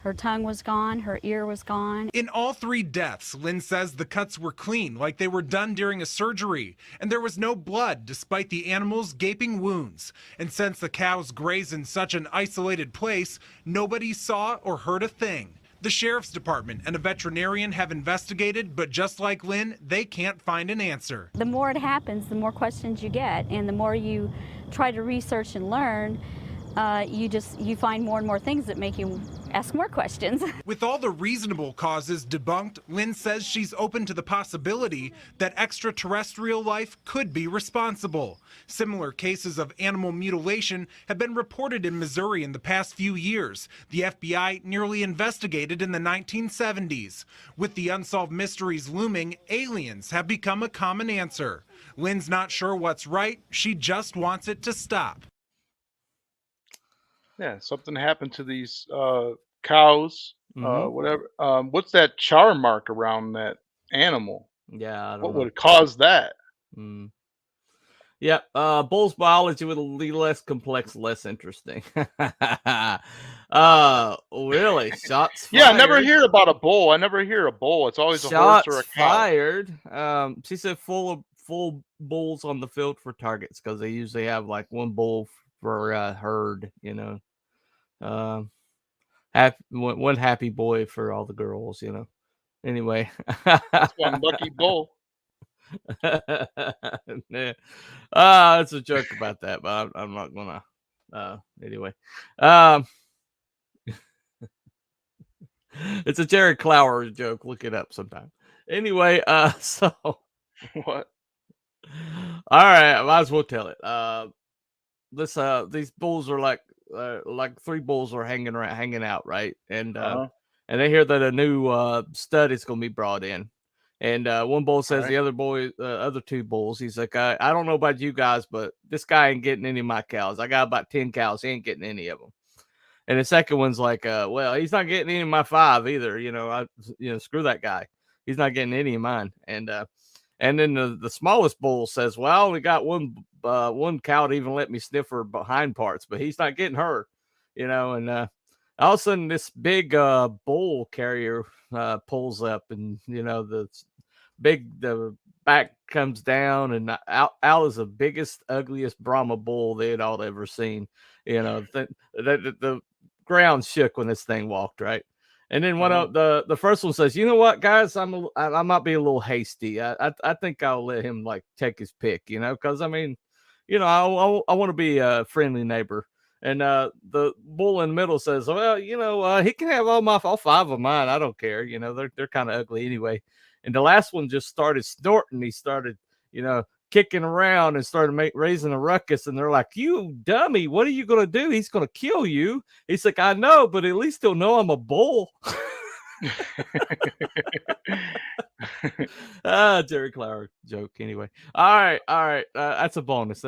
Her tongue was gone, her ear was gone. In all 3 deaths, Lynn says the cuts were clean, like they were done during a surgery, and there was no blood despite the animal's gaping wounds. And since the cows graze in such an isolated place, nobody saw or heard a thing. The sheriff's department and a veterinarian have investigated, but just like Lynn, they can't find an answer. The more it happens, the more questions you get, and the more you try to research and learn, you find more and more things that make you ask more questions. With all the reasonable causes debunked, Lynn says she's open to the possibility that extraterrestrial life could be responsible. Similar cases of animal mutilation have been reported in Missouri in the past few years. The FBI nearly investigated in the 1970s. With the unsolved mysteries looming, aliens have become a common answer. Lynn's not sure what's right. She just wants it to stop. Yeah, something happened to these cows. Mhm. Whatever. What's that char mark around that animal? Yeah, I don't What know. would cause that? Mm. Yeah, bull's biology would be less complex, less interesting. Really? Shots fired. Yeah, I never hear about a bull. I never hear a bull. It's always a horse or Shots a cow. fired. She said full bulls on the field for targets because they usually have like one bull for herd. You know, one happy boy for all the girls. You know. Anyway, That's one lucky bull. Yeah. It's a joke about that, but I'm not gonna. Anyway, it's a Jared Clower joke. Look it up sometime. Anyway, so What? all right, I might as well tell it. These bulls are like three bulls are hanging out, right? And they hear that a new stud is gonna be brought in. And one bull says the other two bulls, he's like, I don't know about you guys, but this guy ain't getting any of my cows. I got about 10 cows. He ain't getting any of them. And the second one's like, well, he's not getting any of my 5 either. Screw that guy. He's not getting any of mine. And then the smallest bull says, well, I only got one cow to even let me sniff her behind parts, but he's not getting her, and all of a sudden this big bull carrier pulls up, and the back comes down, and out is the biggest, ugliest Brahma bull they had all ever seen. The ground shook when this thing walked, right? And then one of the first one says, you know what, guys, I might be a little hasty. I think I'll let him like take his pick, because I mean, I want to be a friendly neighbor. And the bull in the middle says, well, he can have all 5 of mine. I don't care. They're kind of ugly anyway. And the last one just started snorting. He started, kicking around and started raising a ruckus. And they're like, you dummy, what are you going to do? He's going to kill you. He's like, I know, but at least he'll know I'm a bull. Jerry Clower joke anyway. All right. That's a bonus.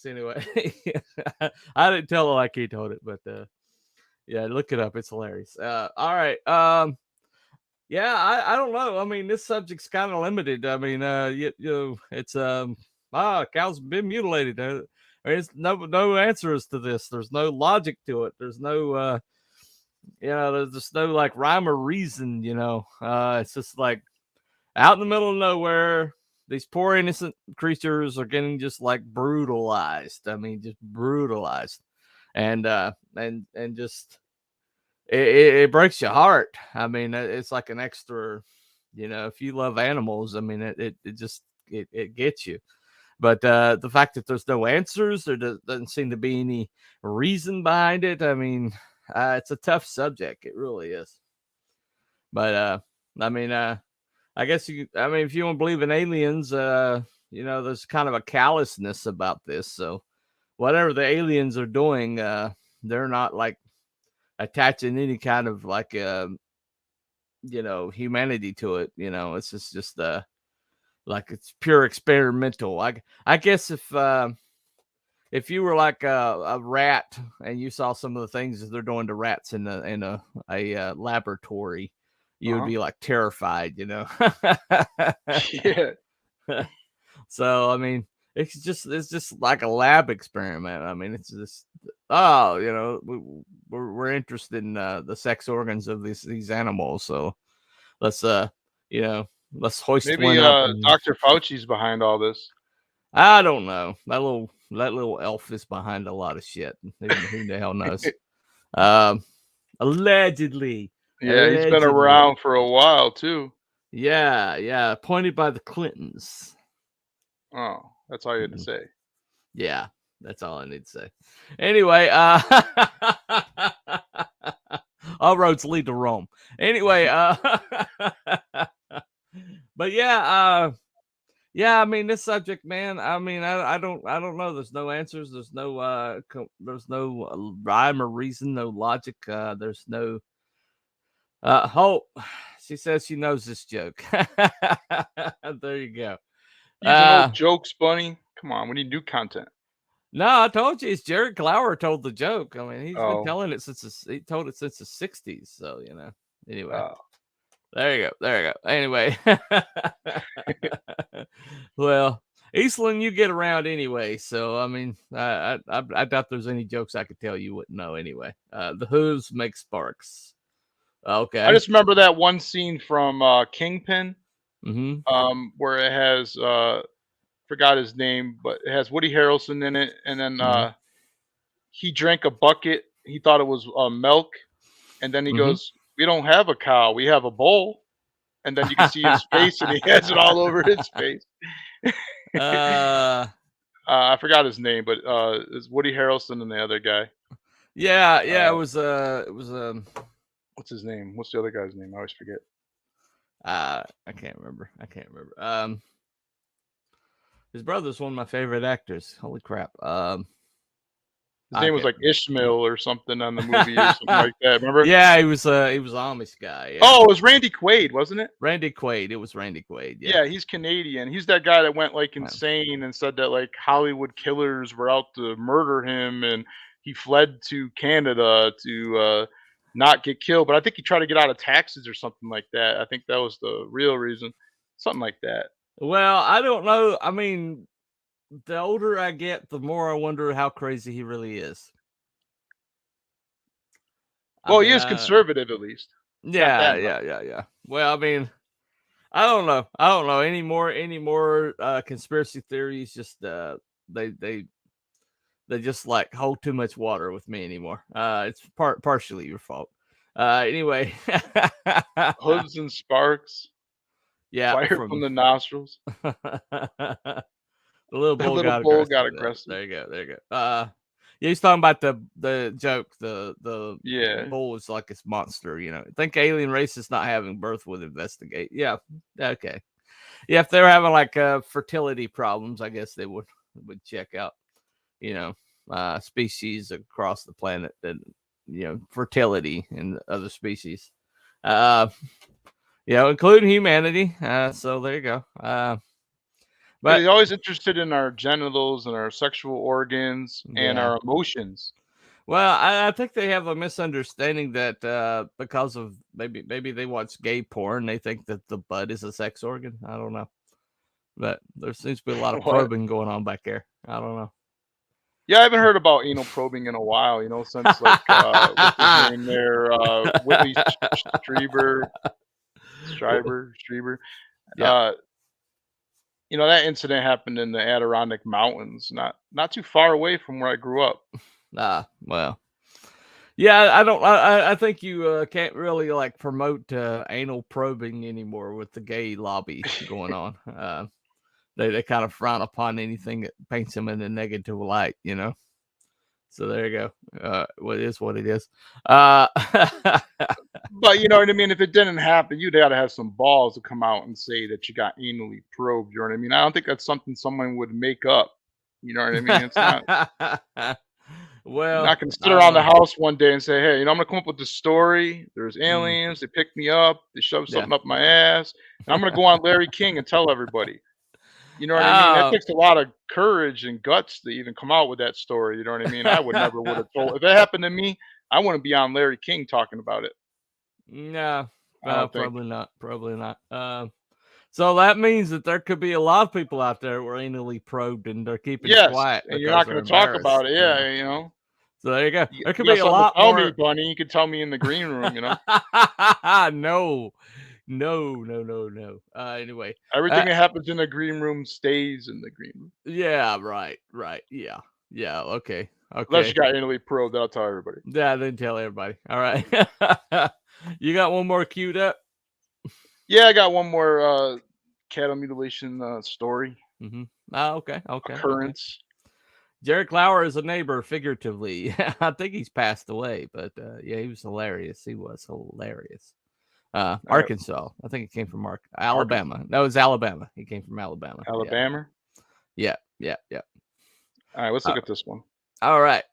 Anyway, I didn't tell it like he told it, but yeah, look it up. It's hilarious. All right. Yeah, I don't know. I mean, this subject's kind of limited. I mean, it's cows been mutilated. There's no answers to this. There's no logic to it. There's no there's just no like rhyme or reason. It's just like out in the middle of nowhere, these poor innocent creatures are getting just like brutalized. I mean, just brutalized, and just. It breaks your heart. I mean, it's like an extra, if you love animals, I mean, it gets you. But the fact that there's no answers, there doesn't seem to be any reason behind it. I mean, it's a tough subject. It really is. But I mean, I guess if you don't believe in aliens, there's kind of a callousness about this. So whatever the aliens are doing, they're not like attaching any kind of like humanity to it. It's just like it's pure experimental. I guess if you were like a rat and you saw some of the things that they're doing to rats in a laboratory, you would be like terrified. Yeah. So I mean, it's just like a lab experiment. I mean, it's just we're interested in the sex organs of these animals. So let's hoist Maybe one up. Dr. Fauci's behind all this. I don't know. That little elf is behind a lot of shit. Who the hell knows? Allegedly. Yeah, he's been around for a while too. Yeah, appointed by the Clintons. Oh, that's all you had to say. Yeah, that's all I need to say. Anyway, all All roads lead to Rome. Anyway, but yeah, yeah. I mean, this subject, man. I mean, I don't know. There's no answers. There's no there's no rhyme or reason. No logic. There's no Hope. She says she knows this joke. There you go. Using old jokes, Bunny. Come on, we need new content. No, I told you, it's Jared Glower told the joke. I mean, he's been telling it he told it since the 60s. So, you know, anyway, there you go. Anyway, well, Eastland, you get around anyway. So, I mean, I doubt there's any jokes I could tell you wouldn't know anyway. The Who's make sparks. Okay. I just remember that one scene from Kingpin, Mm-hmm. where it has forgot his name, but it has Woody Harrelson in it, and then he drank a bucket. He thought it was milk, and then he goes, "We don't have a cow. We have a bowl." And then you can see his face, and he has it all over his face. I forgot his name, but it's Woody Harrelson and the other guy. Yeah, it was what's his name? What's the other guy's name? I always forget. I can't remember. His brother's one of my favorite actors. Holy crap. His name was like Ishmael or something on the movie or something like that. Remember? Yeah, he was an Amish guy. Yeah. Oh, it was Randy Quaid, wasn't it? Randy Quaid. It was Randy Quaid. Yeah, he's Canadian. He's that guy that went like insane and said that like Hollywood killers were out to murder him, and he fled to Canada to not get killed. But I think he tried to get out of taxes or something like that. I think that was the real reason. Something like that. Well, I don't know. I mean, the older I get, the more I wonder how crazy he really is. Well, he is conservative, at least. Yeah. Well, I mean, I don't know any more conspiracy theories. Just they just like hold too much water with me anymore. It's partially your fault. Anyway, hoods and sparks. Yeah, fire from the nostrils. The little bull got aggressive. There you go. Yeah, he's talking about the joke. The bull is like this monster. You know, I think alien races not having birth would investigate. Yeah, okay. Yeah, if they're having like fertility problems, I guess they would check out. You know, species across the planet that fertility in other species. Including humanity. So there you go. But he's always interested in our genitals and our sexual organs and our emotions. Well, I think they have a misunderstanding that because of maybe they watch gay porn, they think that the butt is a sex organ. I don't know. But there seems to be a lot of probing going on back there. I don't know. Yeah, I haven't heard about anal probing in a while, since like what's his name there? Whitley Strieber. Yeah. That incident happened in the Adirondack Mountains, not too far away from where I grew up. Well, yeah, I think you can't really like promote anal probing anymore with the gay lobby going on. They kind of frown upon anything that paints them in a negative light, So there you go. What is what it is. But you know what I mean? If it didn't happen, you'd got to have some balls to come out and say that you got anally probed. You know what I mean? I don't think that's something someone would make up. You know what I mean? It's not. Well, you're not going to sit around the house one day and say, "Hey, I'm going to come up with this story. There's aliens. They picked me up. They shoved something up my ass. And I'm going to go on Larry King and tell everybody." You know what I mean? It takes a lot of courage and guts to even come out with that story. You know what I mean? I would never would have told. If it happened to me, I wouldn't be on Larry King talking about it. No, probably not. Probably not. So that means that there could be a lot of people out there who are anally probed and they're keeping quiet. And you're not going to talk about it. Yeah, So there you go. There could be a lot more. Tell me, Bunny. You could tell me in the green room. No. Anyway, everything that happens in the green room stays in the green room. Yeah, right. Yeah. Okay. Unless you got anally probed, that'll tell everybody. Yeah, then tell everybody. All right. You got one more queued up? Yeah, I got one more cattle mutilation story. Mm-hmm. Okay. Occurrence. Jerry Clower is a neighbor, figuratively. I think he's passed away, but yeah, he was hilarious. He was hilarious. Arkansas. I think he came from Alabama. No, it was Alabama. He came from Alabama. Alabama? Yeah. All right, let's look at this one. All right.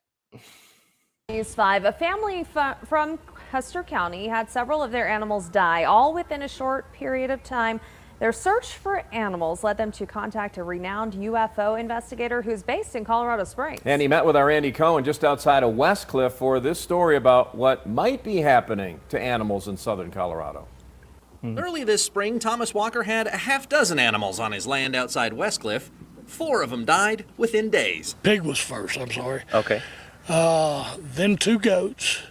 News 5. A family from Custer County had several of their animals die, all within a short period of time. Their search for animals led them to contact a renowned UFO investigator who's based in Colorado Springs. And he met with our Andy Cohen just outside of Westcliff for this story about what might be happening to animals in southern Colorado. Early this spring, Thomas Walker had a half dozen animals on his land outside Westcliff. 4 of them died within days. Pig was first, I'm sorry. Okay. Then 2 goats,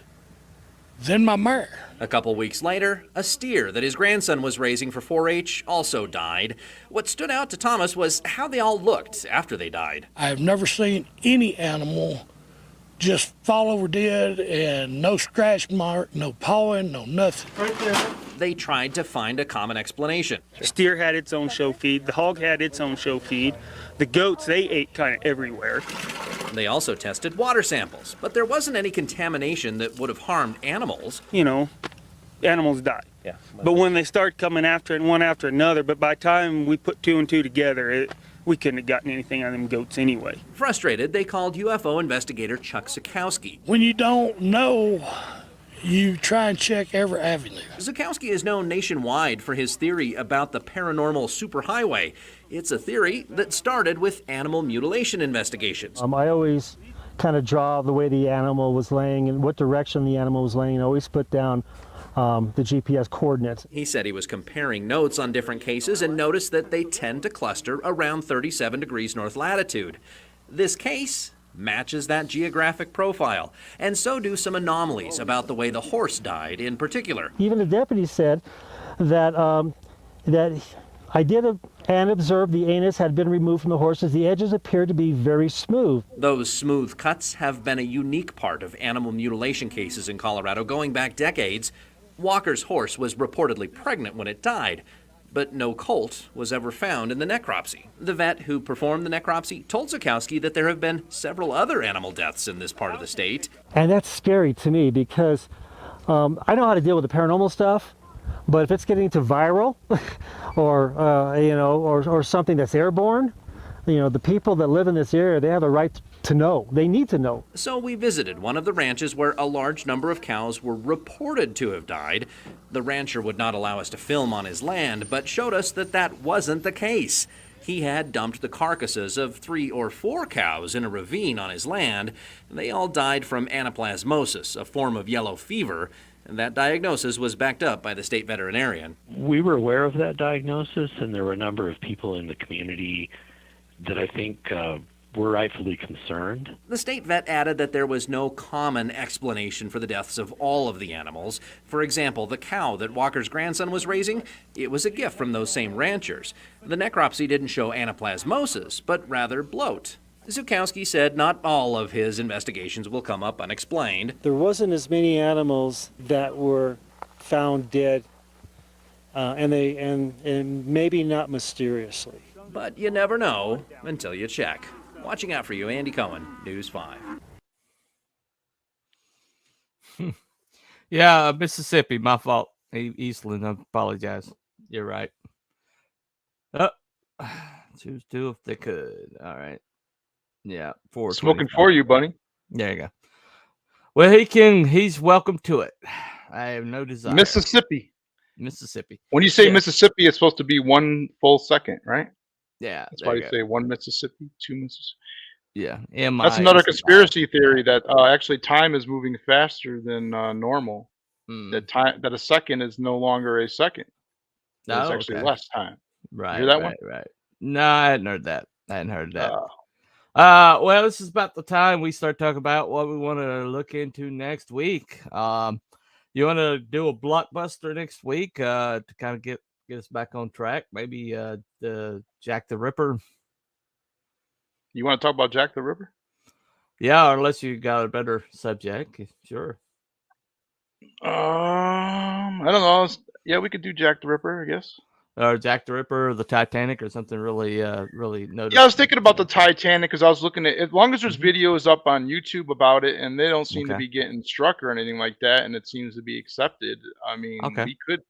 then my mare. A couple weeks later, a steer that his grandson was raising for 4-H also died. What stood out to Thomas was how they all looked after they died. I've never seen any animal just fall over dead and no scratch mark, no pawing, no nothing. Right there. They tried to find a common explanation. The steer had its own show feed. The hog had its own show feed. The goats, they ate kind of everywhere. They also tested water samples, but there wasn't any contamination that would have harmed animals. You know, animals die. Yeah. But when they start coming after it one after another, but by the time we put 2 and 2 together, we couldn't have gotten anything out of them goats anyway. Frustrated, they called UFO investigator Chuck Sikowski. When you don't know, you try and check every avenue. Sikowski is known nationwide for his theory about the paranormal superhighway. It's a theory that started with animal mutilation investigations. I always kind of draw the way the animal was laying and what direction the animal was laying, and always put down the GPS coordinates. He said he was comparing notes on different cases and noticed that they tend to cluster around 37 degrees north latitude. This case matches that geographic profile, and so do some anomalies about the way the horse died in particular. Even the deputy said that that I did and observed the anus had been removed from the horses. The edges appeared to be very smooth. Those smooth cuts have been a unique part of animal mutilation cases in Colorado going back decades. Walker's horse was reportedly pregnant when it died, but no colt was ever found in the necropsy. The vet who performed the necropsy told Sikowski that there have been several other animal deaths in this part of the state. And that's scary to me because I know how to deal with the paranormal stuff, but if it's getting to viral or something that's airborne, the people that live in this area, they have a right to know. They need to know. So we visited one of the ranches where a large number of cows were reported to have died. The rancher would not allow us to film on his land, but showed us that that wasn't the case. He had dumped the carcasses of 3 or 4 cows in a ravine on his land. They all died from anaplasmosis, a form of yellow fever. And that diagnosis was backed up by the state veterinarian. We were aware of that diagnosis, and there were a number of people in the community that I think were rightfully concerned. The state vet added that there was no common explanation for the deaths of all of the animals. For example, the cow that Walker's grandson was raising, it was a gift from those same ranchers. The necropsy didn't show anaplasmosis, but rather bloat. Sikowski said not all of his investigations will come up unexplained. There wasn't as many animals that were found dead, and maybe not mysteriously. But you never know until you check. Watching out for you, Andy Cohen, News 5. Yeah, Mississippi, my fault. Eastland, I apologize. You're right. Choose 2 if they could. All right. Yeah, 4. Smoking for you, buddy. There you go. Well, he's welcome to it. I have no desire. Mississippi. When you say Yeah. Mississippi, it's supposed to be 1 full second, right? Yeah. That's there why you you go. say 1 Mississippi, 2 Mississippi. Yeah. That's another conspiracy theory that actually time is moving faster than normal. That a second is no longer a second. It's actually okay. less time. Right. You hear that one? Right. No, I hadn't heard that. Well, this is about the time we start talking about what we want to look into next week. You want to do a blockbuster next week to kind of get us back on track? Maybe the Jack the Ripper. You want to talk about Jack the Ripper? Yeah, unless you got a better subject, sure. I don't know. Yeah, we could do Jack the Ripper, I guess. or Jack the Ripper or the Titanic or something really really noticeable? Yeah, I was thinking about the Titanic because I was looking at, as long as there's videos up on YouTube about it and they don't seem to Okay. be getting struck or anything like that, and it seems to be accepted. I mean, Okay. we could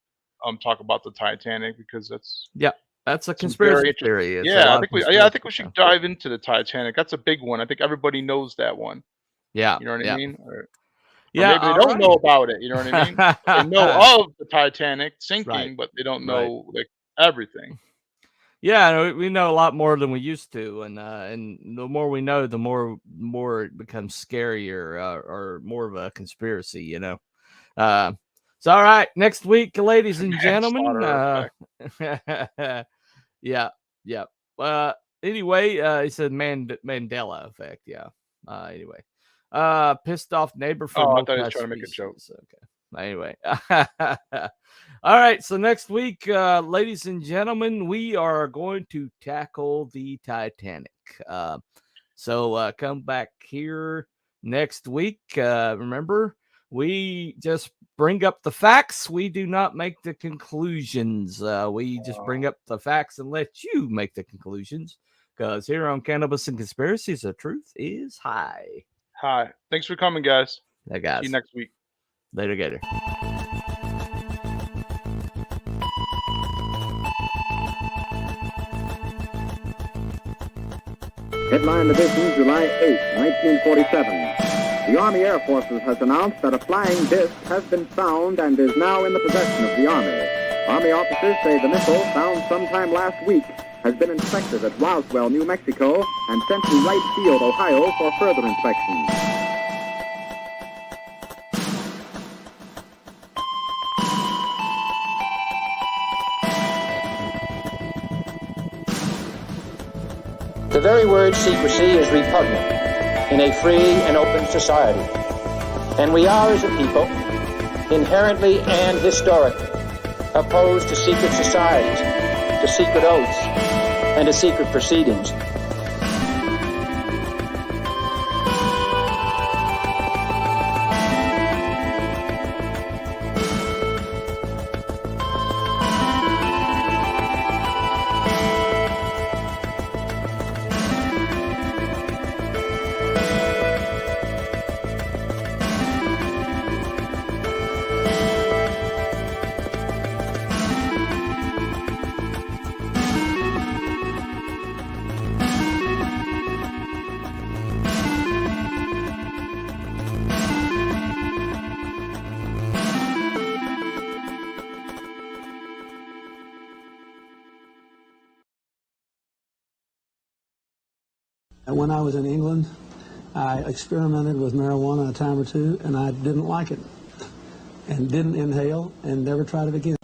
talk about the Titanic because that's Yeah, that's a some conspiracy very interesting. theory. It's a Yeah, I lot think of I think we conspiracy. should dive into the Titanic. That's a big one. I think everybody knows that one. Yeah, You know what I yeah. mean? Or Yeah, maybe they don't know about it. You know what I mean? They know of the Titanic sinking, Right. but they don't Right. know like everything. Yeah, we know a lot more than we used to, and the more we know, the more it becomes scarier or more of a conspiracy, you know. So all right, next week, ladies and gentlemen. Yeah, yeah. Anyway, he said Mandela effect. Yeah. Anyway, pissed off neighbor for Oh, I thought he was multi trying to make a joke. species. Okay. Anyway. All right, so next week, ladies and gentlemen, we are going to tackle the Titanic. So come back here next week. Remember, we just bring up the facts. We do not make the conclusions. We just bring up the facts and let you make the conclusions. Because here on Cannabis and Conspiracies, the truth is high. Hi. Thanks for coming, guys. Hey, guys. See you next week. Later. Headline edition, July 8, 1947. The Army Air Forces has announced that a flying disc has been found and is now in the possession of the Army. Army officers say the missile, found sometime last week, has been inspected at Roswell, New Mexico, and sent to Wright Field, Ohio, for further inspection. The very word secrecy is repugnant in a free and open society. And we are, as a people, inherently and historically opposed to secret societies, to secret oaths, and to secret proceedings. When I was in England, I experimented with marijuana a time or two, and I didn't like it, and didn't inhale, and never tried it again.